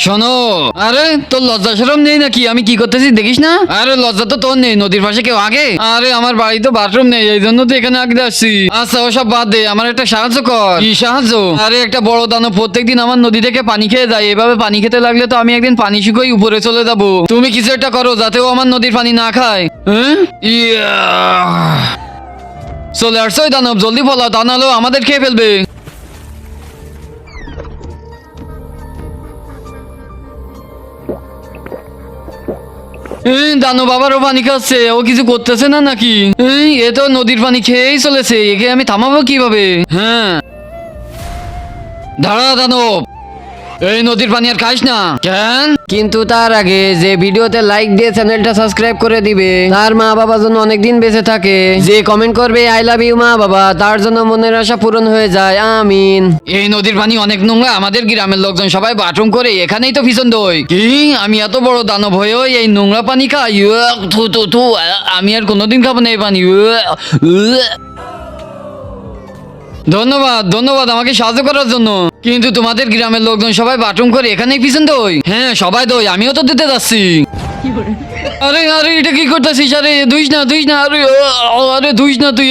শোনো, আরে তোর লজ্জা শরম নেই নাকি? আমি কি করতেছি দেখিস না? আরে লজ্জা তো তোর নেই, নদীর পাশে কেউ আগে? আরে আমার বাড়ি তো বাথরুম নেই, এই জন্য তো এখানে আগে আসছি। আচ্ছা ওসব বাদ দে, আমার একটা সাহায্য কর। কি সাহায্য? আরে একটা বড় দানব প্রত্যেকদিন আমার নদী থেকে পানি খেয়ে যায়, এভাবে পানি খেতে লাগলে তো আমি একদিন পানি শুকিয়ে উপরে চলে যাব। তুমি কিছু একটা করো যাতে ও আমার নদীর পানি না খায়। হ্যাঁ? চলে আসছো দানব, জলদি ফলাও, তা নাহলে আমাদের খেয়ে ফেলবে। দানব আবারও পানি খাচ্ছে, ও কিছু করতেছে না নাকি? এ তো নদীর পানি খেয়েই চলেছে, একে আমি থামাবো কিভাবে? হ্যাঁ, দাঁড়া দানব, এই নদীর পানি আর খাইস না। কেন? কিন্তু তার আগে যে ভিডিওতে লাইক দিয়ে চ্যানেলটা সাবস্ক্রাইব করে দিবে, তার মা বাবা যেন অনেকদিন বেঁচে থাকে, যে কমেন্ট করবে আই লাভ ইউ মা বাবা, তার জন্য মনের আশা পূরণ হয়ে যায়, আমিন। এই নদীর পানি অনেক নোংরা, আমাদের গ্রামের লোকজন সবাই বাথরুম করে এখানেই তো ভীষণ দই। কি আমি এত বড় দানব হয়েও এই নোংরা পানি খাই? থু থু থু, আমি আর কোনোদিন খাবো না এই পানি। ধন্যবাদ ধন্যবাদ আমাকে সাহায্য করার জন্য, কিন্তু তোমাদের গ্রামের লোকজন সবাই বাথরুম করে এখানেই পিছন দই। হ্যাঁ সবাই দই, আমিও তো দিতে যাচ্ছি। আরে আরে এটা কি করতেছিস? আরে ধুইস না ধুইস না, আরে আরে ধুইস না তুই।